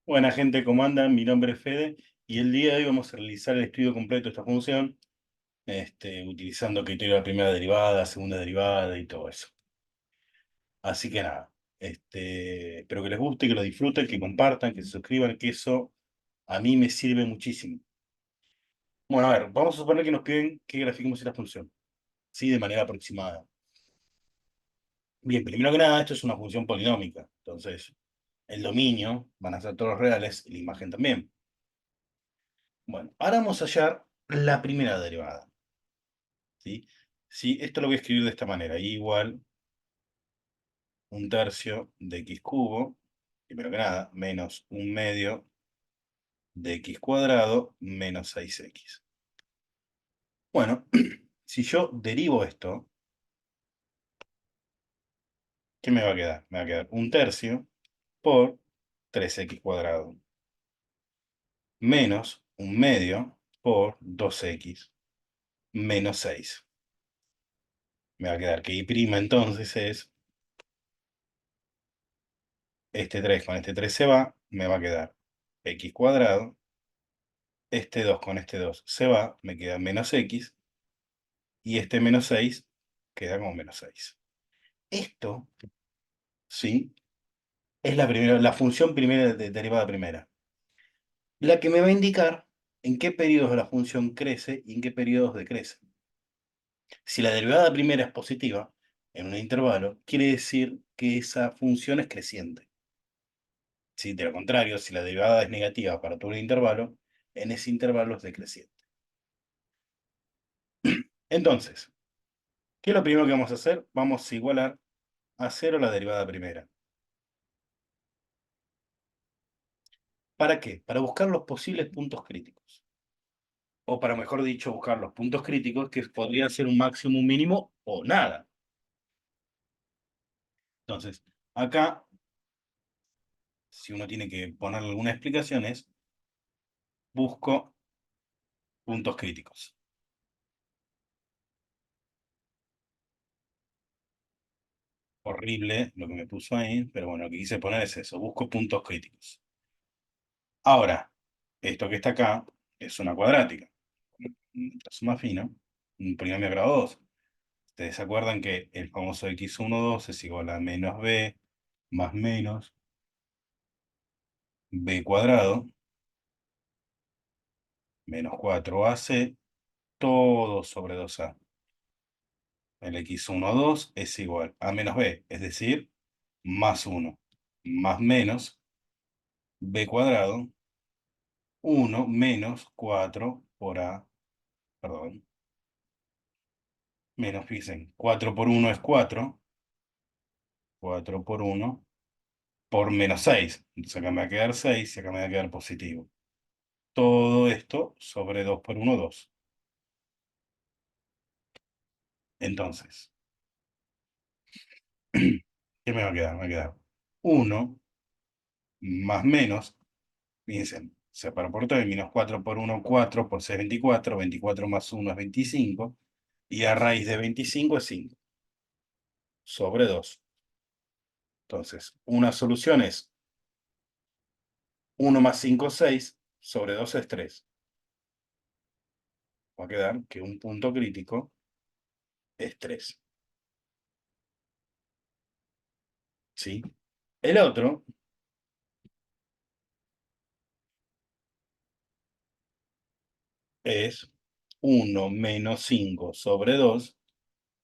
Buena gente, ¿cómo andan? Mi nombre es Fede y el día de hoy vamos a realizar el estudio completo de esta función, utilizando criterio de la primera derivada, segunda derivada y todo eso. Así que nada, espero que les guste, que lo disfruten, que compartan, que se suscriban, que eso a mí me sirve muchísimo. Bueno, a ver, vamos a suponer que nos piden que grafiquemos esta función, ¿sí? De manera aproximada. Bien, primero que nada, esto es una función polinómica, entonces el dominio van a ser todos reales y la imagen también. Bueno, ahora vamos a hallar la primera derivada. ¿Sí? Sí, esto lo voy a escribir de esta manera. Y igual un tercio de x cubo, primero que nada, menos un medio de x cuadrado menos 6x. Bueno, si yo derivo esto, ¿qué me va a quedar? Me va a quedar un tercio por 3x cuadrado menos un medio por 2x menos 6. Me va a quedar que y' entonces es este 3 con este 3 se va, me va a quedar x cuadrado. Este 2 con este 2 se va, me queda menos x, y este menos 6 queda como menos 6. Esto, ¿sí? Es la función primera derivada primera. La que me va a indicar en qué periodos la función crece y en qué periodos decrece. Si la derivada primera es positiva, en un intervalo, quiere decir que esa función es creciente. Si de lo contrario, si la derivada es negativa para todo el intervalo, en ese intervalo es decreciente. Entonces, ¿qué es lo primero que vamos a hacer? Vamos a igualar a cero la derivada primera. ¿Para qué? Para buscar los posibles puntos críticos. O para, mejor dicho, buscar los puntos críticos que podrían ser un máximo, un mínimo o nada. Entonces, acá, si uno tiene que ponerle alguna explicación, es busco puntos críticos. Horrible lo que me puso ahí, pero bueno, lo que quise poner es eso, busco puntos críticos. Ahora, esto que está acá es una cuadrática. La suma fina, un polinomio de grado 2. Ustedes se acuerdan que el famoso x1,2 es igual a menos b más menos b cuadrado menos 4ac todo sobre 2a. El x1,2 es igual a menos b, es decir, más 1 más menos b cuadrado 1 menos 4 por a, perdón, menos, fíjense, 4 por 1 es 4, 4 por 1 por menos 6. Entonces acá me va a quedar 6 y acá me va a quedar positivo. Todo esto sobre 2 por 1, 2. Entonces, ¿qué me va a quedar? Me va a quedar 1 más menos, fíjense, separo por 3, menos 4 por 1, 4 por 6, 24, 24 más 1 es 25, y a raíz de 25 es 5, sobre 2. Entonces, una solución es 1 más 5 es 6, sobre 2 es 3. Va a quedar que un punto crítico es 3. ¿Sí? El otro es 1 menos 5 sobre 2,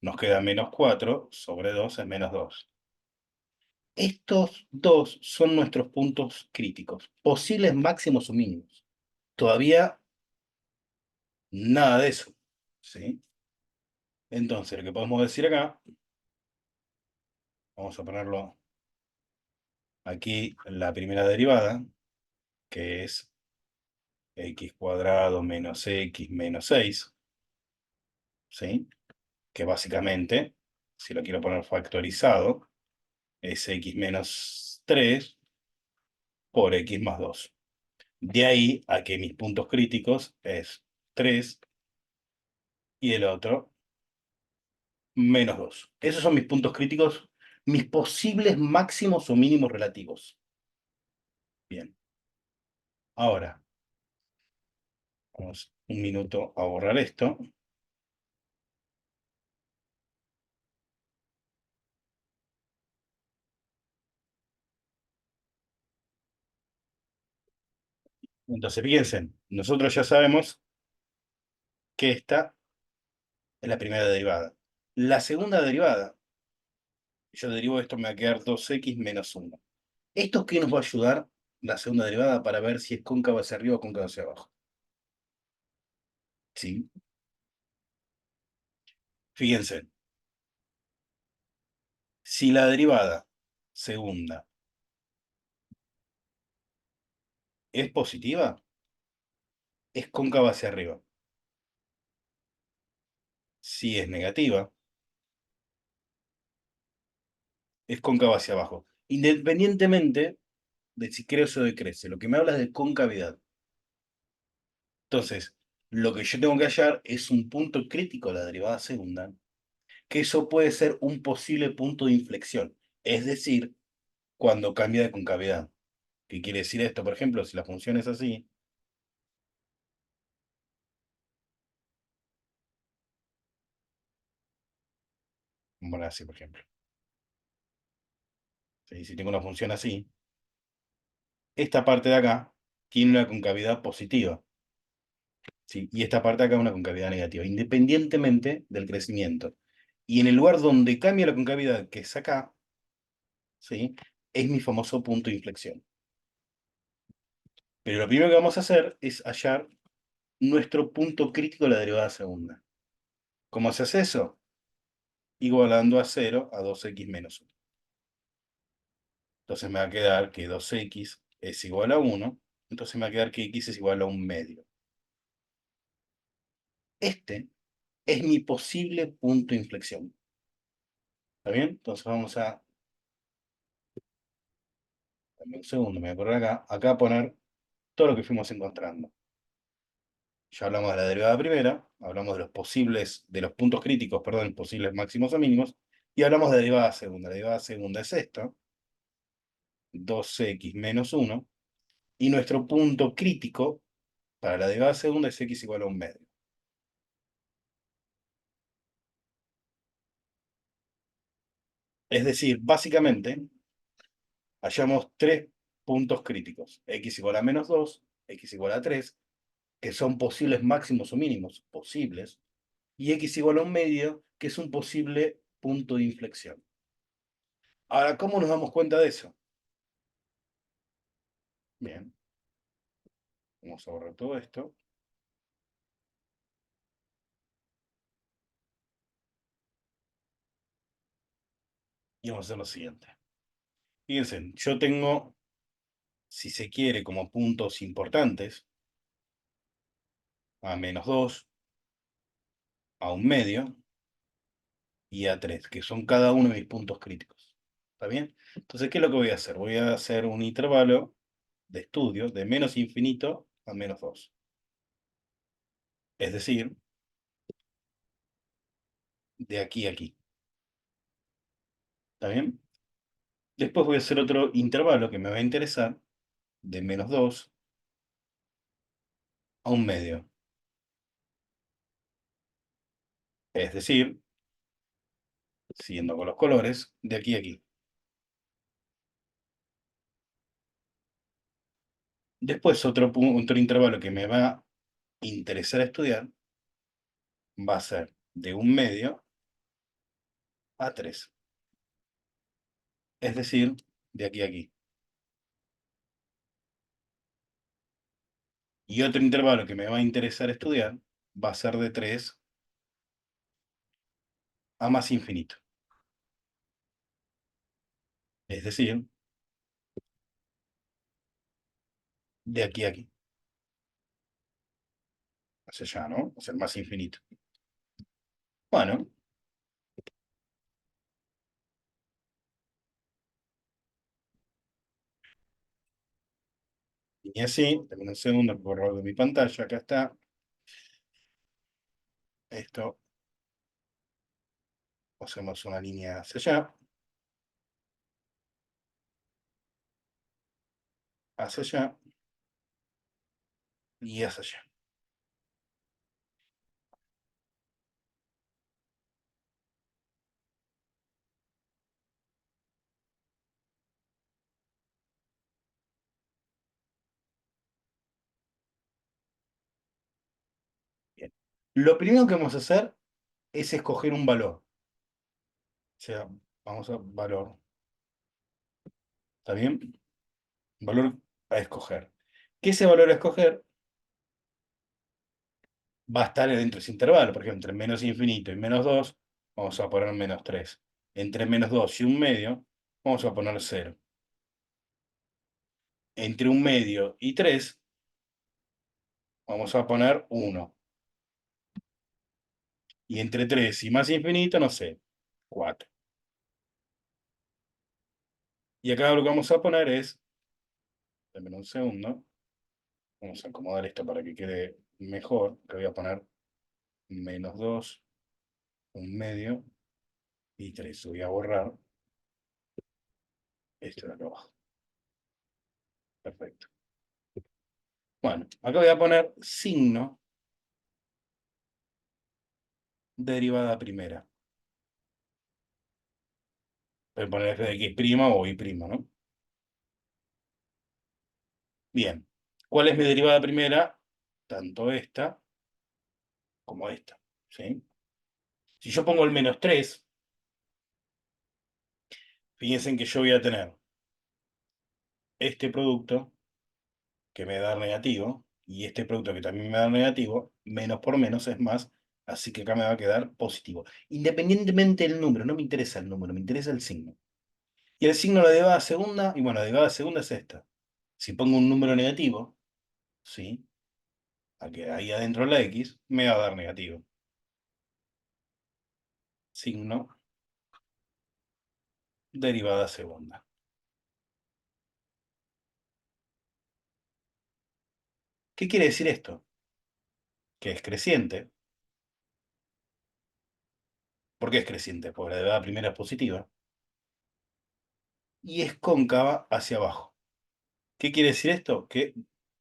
nos queda menos 4, sobre 2 es menos 2. Estos dos son nuestros puntos críticos, posibles máximos o mínimos. Todavía nada de eso, ¿sí? Entonces, lo que podemos decir acá, vamos a ponerlo aquí, la primera derivada, que es x cuadrado menos x menos 6, ¿sí? Que básicamente, si lo quiero poner factorizado, es x menos 3 por x más 2. De ahí a que mis puntos críticos es 3 y el otro menos 2. Esos son mis puntos críticos, mis posibles máximos o mínimos relativos. Bien. Ahora, vamos un minuto a borrar esto. Entonces, fíjense, nosotros ya sabemos que esta es la primera derivada. La segunda derivada, yo derivo esto, me va a quedar 2x menos 1. ¿Esto qué nos va a ayudar la segunda derivada para ver si es cóncava hacia arriba o cóncava hacia abajo? Sí. Fíjense, si la derivada segunda es positiva, es cóncava hacia arriba. Si es negativa, es cóncava hacia abajo. Independientemente de si crece o decrece, lo que me habla es de concavidad. Entonces, lo que yo tengo que hallar es un punto crítico de la derivada segunda, que eso puede ser un posible punto de inflexión, es decir, cuando cambia de concavidad. ¿Qué quiere decir esto? Por ejemplo, si la función es así, vamos a poner así, por ejemplo. ¿Sí? Si tengo una función así, esta parte de acá tiene una concavidad positiva, ¿sí? Y esta parte de acá una concavidad negativa, independientemente del crecimiento. Y en el lugar donde cambia la concavidad, que es acá, ¿sí? Es mi famoso punto de inflexión. Pero lo primero que vamos a hacer es hallar nuestro punto crítico de la derivada segunda. ¿Cómo se hace eso? Igualando a 0 a 2x menos 1. Entonces me va a quedar que 2x es igual a 1. Entonces me va a quedar que x es igual a 1/2. Este es mi posible punto de inflexión. ¿Está bien? Entonces vamos a... Dame un segundo, me voy a correr acá. Acá a poner todo lo que fuimos encontrando. Ya hablamos de la derivada primera, hablamos de los posibles, de los puntos críticos, perdón, posibles máximos o mínimos, y hablamos de la derivada segunda. La derivada segunda es esta, 2x menos 1, y nuestro punto crítico para la derivada segunda es x igual a 1/2. Es decir, básicamente, hallamos tres puntos críticos, x igual a menos 2, x igual a 3, que son posibles máximos o mínimos, posibles, y x igual a 1/2, que es un posible punto de inflexión. Ahora, ¿cómo nos damos cuenta de eso? Bien, vamos a borrar todo esto y vamos a hacer lo siguiente. Fíjense, yo tengo, si se quiere, como puntos importantes, a menos 2, a 1/2 y a 3, que son cada uno de mis puntos críticos. ¿Está bien? Entonces, ¿qué es lo que voy a hacer? Voy a hacer un intervalo de estudio de menos infinito a menos 2. Es decir, de aquí a aquí. ¿Está bien? Después voy a hacer otro intervalo que me va a interesar de menos 2 a 1/2. Es decir, siguiendo con los colores, de aquí a aquí. Después otro intervalo que me va a interesar estudiar va a ser de 1/2 a 3. Es decir, de aquí a aquí. Y otro intervalo que me va a interesar estudiar va a ser de 3 a más infinito. Es decir, de aquí a aquí. Hacia allá, ¿no? Hacia el más infinito. Bueno, y así, también un segundo por de mi pantalla, acá está. Esto, hacemos una línea hacia allá. hacia allá y hacia allá. Bien. Lo primero que vamos a hacer es escoger un valor. O sea, vamos a valor. ¿Está bien? Valor a escoger. Que ese valor a escoger va a estar dentro de ese intervalo. Por ejemplo, entre menos infinito y menos 2 vamos a poner menos 3. Entre menos 2 y un medio, vamos a poner cero. Entre un medio y 3 vamos a poner uno. Y entre 3 y más infinito, no sé, 4. Y acá lo que vamos a poner es, denme un segundo, vamos a acomodar esto para que quede mejor. Le voy a poner menos 2, un medio y 3. Voy a borrar esto de acá abajo. Perfecto. Bueno, acá voy a poner signo derivada primera. Voy a poner f de x' o y', ¿no? Bien. ¿Cuál es mi derivada primera? Tanto esta como esta. ¿Sí? Si yo pongo el menos 3, fíjense que yo voy a tener este producto que me da negativo y este producto que también me da negativo, menos por menos es más, así que acá me va a quedar positivo. Independientemente del número, no me interesa el número, me interesa el signo. Y el signo de la derivada segunda, y bueno, la derivada segunda es esta. Si pongo un número negativo, ¿sí? Aquí, ahí adentro la x, me va a dar negativo. Signo derivada segunda. ¿Qué quiere decir esto? Que es creciente. ¿Por qué es creciente? Porque la derivada primera es positiva. Y es cóncava hacia abajo. ¿Qué quiere decir esto? Que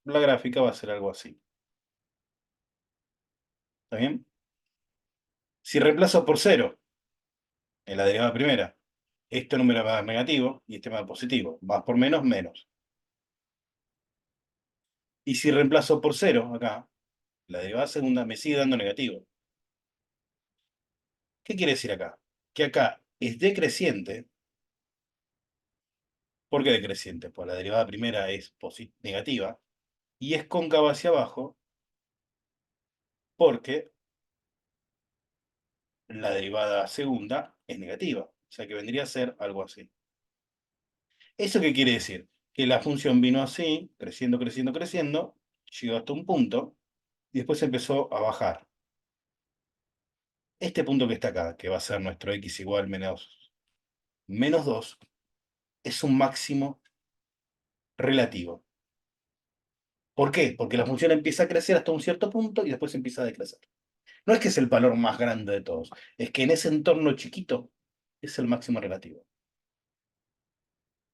la gráfica va a ser algo así. ¿Está bien? Si reemplazo por cero en la derivada primera, este número va a dar negativo y este va a dar positivo. Más por menos, menos. Y si reemplazo por cero acá, la derivada segunda me sigue dando negativo. ¿Qué quiere decir acá? Que acá es decreciente. ¿Por qué decreciente? Pues la derivada primera es negativa y es cóncava hacia abajo porque la derivada segunda es negativa. O sea que vendría a ser algo así. ¿Eso qué quiere decir? Que la función vino así, creciendo, creciendo, creciendo, llegó hasta un punto y después empezó a bajar. Este punto que está acá, que va a ser nuestro x igual menos 2, es un máximo relativo. ¿Por qué? Porque la función empieza a crecer hasta un cierto punto y después empieza a decrecer. No es que es el valor más grande de todos, es que en ese entorno chiquito es el máximo relativo.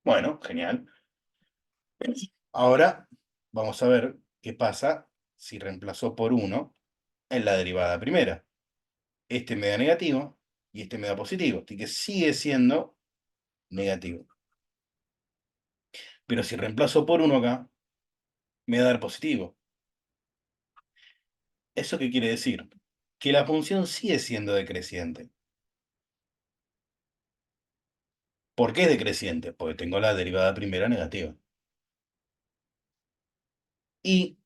Bueno, genial. Ahora vamos a ver qué pasa si reemplazó por uno en la derivada primera. Este me da negativo y este me da positivo, así que sigue siendo negativo. Pero si reemplazo por uno acá, me va a dar positivo. ¿Eso qué quiere decir? Que la función sigue siendo decreciente. ¿Por qué es decreciente? Porque tengo la derivada primera negativa. Y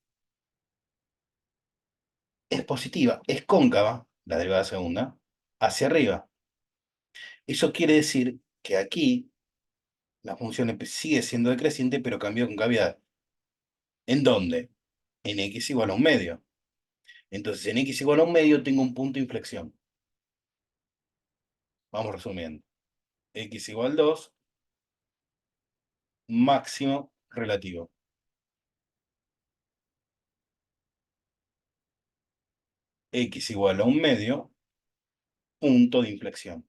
es positiva, es cóncava, la derivada segunda, hacia arriba. Eso quiere decir que aquí la función sigue siendo decreciente, pero cambió con cavidad. ¿En dónde? En x igual a un medio. Entonces, en x igual a un medio tengo un punto de inflexión. Vamos resumiendo. X igual 2, máximo relativo. X igual a un medio, punto de inflexión.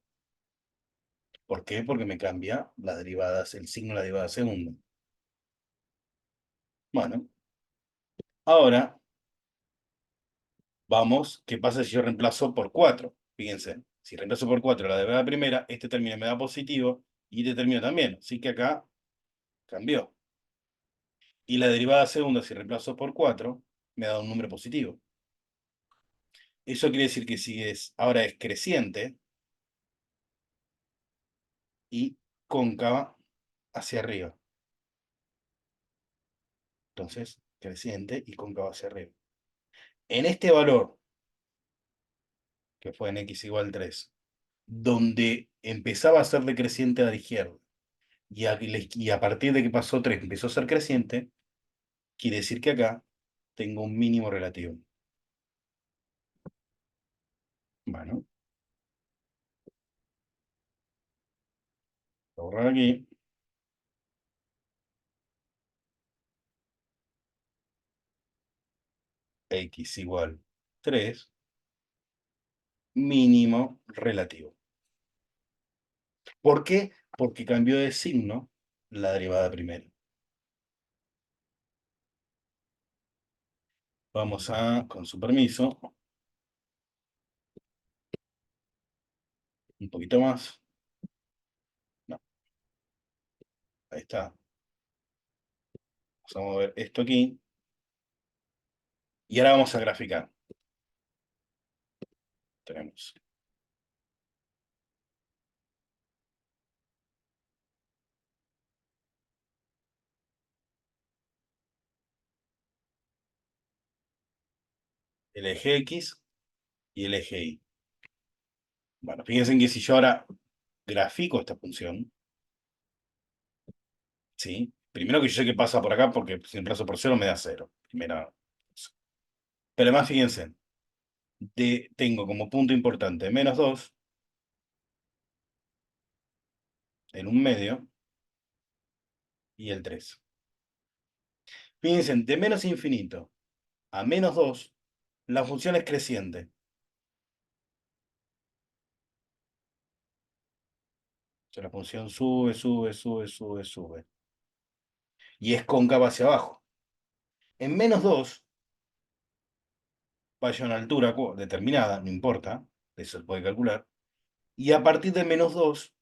¿Por qué? Porque me cambia las derivadas, el signo de la derivada segunda. Bueno, ahora vamos, ¿qué pasa si yo reemplazo por 4? Fíjense, si reemplazo por 4 la derivada primera, este término me da positivo y este término también. Así que acá cambió. Y la derivada segunda, si reemplazo por 4 me da un número positivo. Eso quiere decir que si es, ahora es creciente y cóncava hacia arriba. Entonces, creciente y cóncava hacia arriba. En este valor, que fue en x igual 3, donde empezaba a ser decreciente a la izquierda, y a partir de que pasó 3 empezó a ser creciente, quiere decir que acá tengo un mínimo relativo. Bueno, voy a borrar aquí. X igual 3, mínimo relativo. ¿Por qué? Porque cambió de signo la derivada primera. Vamos a, con su permiso, un poquito más. No, ahí está. Vamos a mover esto aquí. Y ahora vamos a graficar. Tenemos el eje X y el eje Y. Bueno, fíjense que si yo ahora grafico esta función, ¿sí? Primero que yo sé que pasa por acá porque si reemplazo por cero me da cero. Primera cosa. Pero además, fíjense, tengo como punto importante -2 en un medio y el 3. Fíjense, de menos infinito a -2, la función es creciente. O sea, la función sube, sube, sube, sube, sube. Y es cóncava hacia abajo. En -2 vaya a una altura determinada, no importa, eso se puede calcular. Y a partir de -2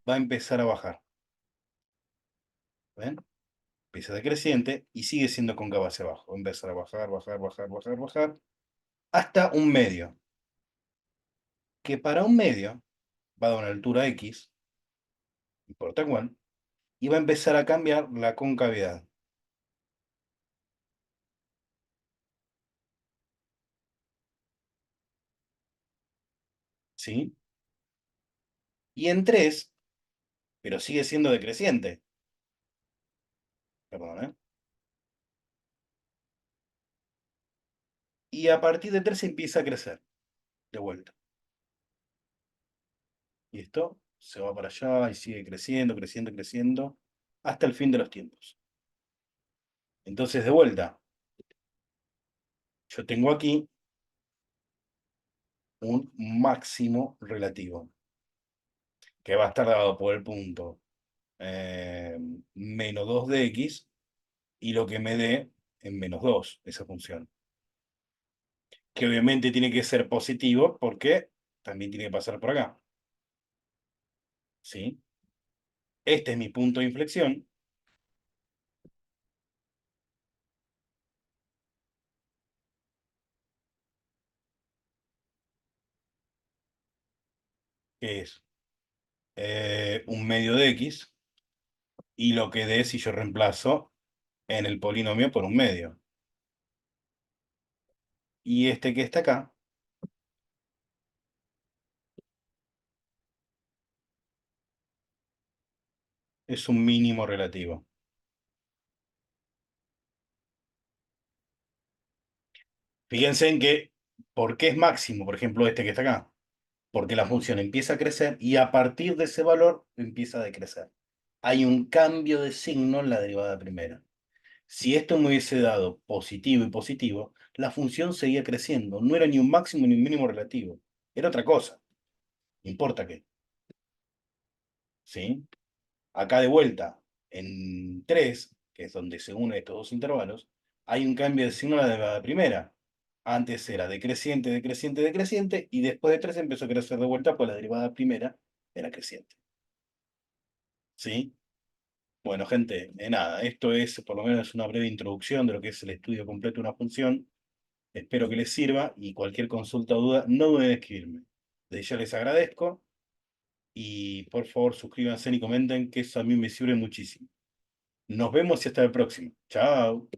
va a empezar a bajar. ¿Ven? Empieza decreciente y sigue siendo cóncava hacia abajo. Va a empezar a bajar, bajar, bajar, bajar, bajar, hasta un medio. Que para un medio va a dar una altura X, no importa cuál, y va a empezar a cambiar la concavidad. ¿Sí? Y en 3, pero sigue siendo decreciente. Perdón, ¿eh? Y a partir de 3 empieza a crecer de vuelta. Y esto se va para allá y sigue creciendo, creciendo, creciendo, hasta el fin de los tiempos. Entonces, de vuelta, yo tengo aquí un máximo relativo, que va a estar dado por el punto -2 de x y lo que me dé en -2, esa función. Que obviamente tiene que ser positivo porque también tiene que pasar por acá. ¿Sí? Este es mi punto de inflexión. Que es un medio de x y lo que dé si yo reemplazo en el polinomio por un medio. Y este que está acá es un mínimo relativo. Fíjense en que, ¿por qué es máximo? Por ejemplo, este que está acá. Porque la función empieza a crecer y a partir de ese valor empieza a decrecer. Hay un cambio de signo en la derivada primera. Si esto me hubiese dado positivo y positivo, la función seguía creciendo. No era ni un máximo ni un mínimo relativo. Era otra cosa. No importa qué. ¿Sí? Acá de vuelta, en 3 que es donde se unen estos dos intervalos, hay un cambio de signo a la derivada primera. Antes era decreciente, decreciente, decreciente, y después de 3 empezó a crecer de vuelta, pues la derivada primera era creciente. ¿Sí? Bueno, gente, nada, esto es por lo menos una breve introducción de lo que es el estudio completo de una función. Espero que les sirva y cualquier consulta o duda, no duden en escribirme. Desde ya les agradezco y por favor suscríbanse y comenten, que eso a mí me sirve muchísimo. Nos vemos y hasta el próximo. Chao.